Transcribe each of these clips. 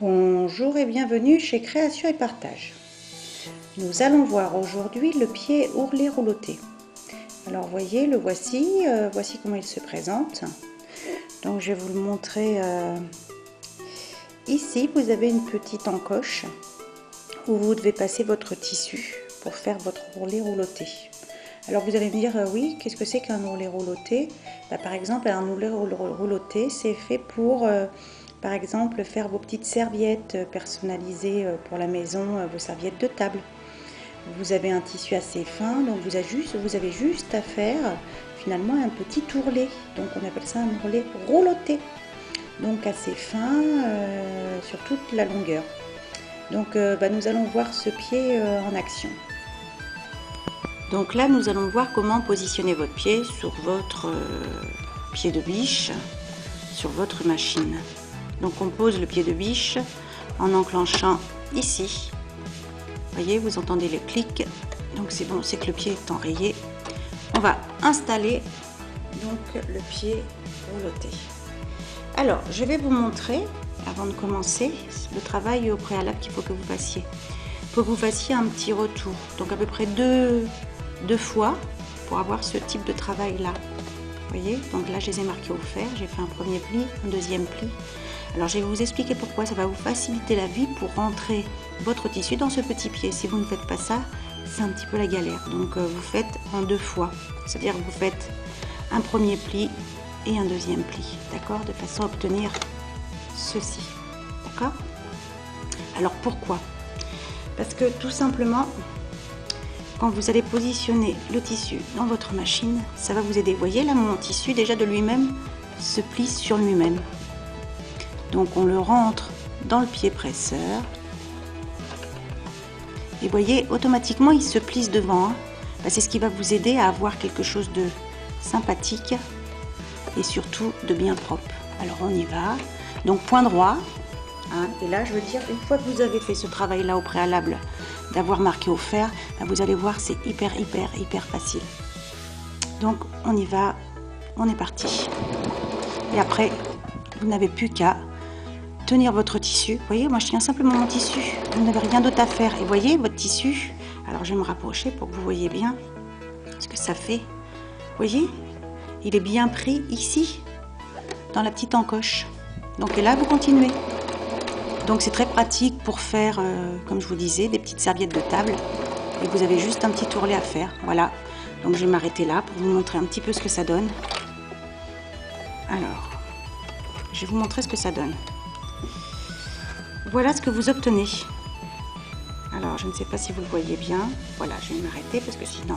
Bonjour et bienvenue chez Création et Partage. Nous allons voir aujourd'hui le pied ourlet rouloté. Alors voyez, le voici, voici comment il se présente. Donc je vais vous le montrer. Ici, vous avez une petite encoche où vous devez passer votre tissu pour faire votre ourlet rouloté. Alors vous allez me dire, oui, qu'est-ce que c'est qu'un ourlet rouloté? Par exemple, un ourlet rouloté, c'est fait pour... par exemple, faire vos petites serviettes personnalisées pour la maison, vos serviettes de table. Vous avez un tissu assez fin, donc vous avez juste à faire finalement un petit ourlet. Donc on appelle ça un ourlet rouloté. Donc assez fin sur toute la longueur. Donc nous allons voir ce pied en action. Donc là, nous allons voir comment positionner votre pied sur votre pied de biche, sur votre machine. Donc on pose le pied de biche en enclenchant ici. Voyez, vous entendez les clics. Donc c'est bon, c'est que le pied est enrayé. On va installer donc le pied rouloté. Alors, je vais vous montrer, avant de commencer, le travail au préalable qu'il faut que vous fassiez. Il faut que vous fassiez un petit retour, donc à peu près deux fois pour avoir ce type de travail là. Vous voyez, donc là je les ai marqués au fer, j'ai fait un premier pli, un deuxième pli. Alors je vais vous expliquer pourquoi, ça va vous faciliter la vie pour rentrer votre tissu dans ce petit pied. Si vous ne faites pas ça, c'est un petit peu la galère. Donc vous faites en deux fois, c'est-à-dire que vous faites un premier pli et un deuxième pli, d'accord, de façon à obtenir ceci, d'accord. Alors pourquoi? Parce que tout simplement, quand vous allez positionner le tissu dans votre machine, ça va vous aider. Vous voyez là, mon tissu déjà de lui-même se plie sur lui-même. Donc on le rentre dans le pied presseur. Et vous voyez, automatiquement il se plisse devant. C'est ce qui va vous aider à avoir quelque chose de sympathique et surtout de bien propre. Alors on y va. Donc point droit. Et là je veux dire, une fois que vous avez fait ce travail là au préalable, d'avoir marqué au fer, vous allez voir, c'est hyper facile. Donc on y va, on est parti. Et après, vous n'avez plus qu'à tenir votre tissu. Vous voyez, moi je tiens simplement mon tissu, vous n'avez rien d'autre à faire. Et voyez votre tissu, alors je vais me rapprocher pour que vous voyez bien ce que ça fait. Vous voyez, il est bien pris ici, dans la petite encoche. Donc et là vous continuez. Donc c'est très pratique pour faire, comme je vous disais, des petites serviettes de table. Et vous avez juste un petit ourlet à faire. Voilà. Donc je vais m'arrêter là pour vous montrer un petit peu ce que ça donne. Alors, je vais vous montrer ce que ça donne. Voilà ce que vous obtenez. Alors je ne sais pas si vous le voyez bien. Voilà, je vais m'arrêter parce que sinon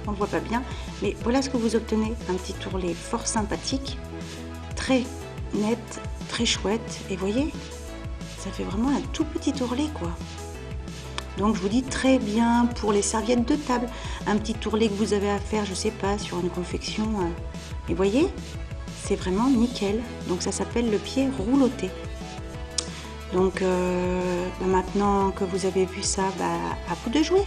on ne voit pas bien. Mais voilà ce que vous obtenez. Un petit ourlet fort sympathique, très net, très chouette. Et voyez, ça fait vraiment un tout petit ourlet quoi. Donc je vous dis, très bien pour les serviettes de table, un petit ourlet que vous avez à faire, je sais pas, sur une confection. Et voyez, c'est vraiment nickel. Donc ça s'appelle le pied rouloté. Donc maintenant que vous avez vu ça, à vous de jouer.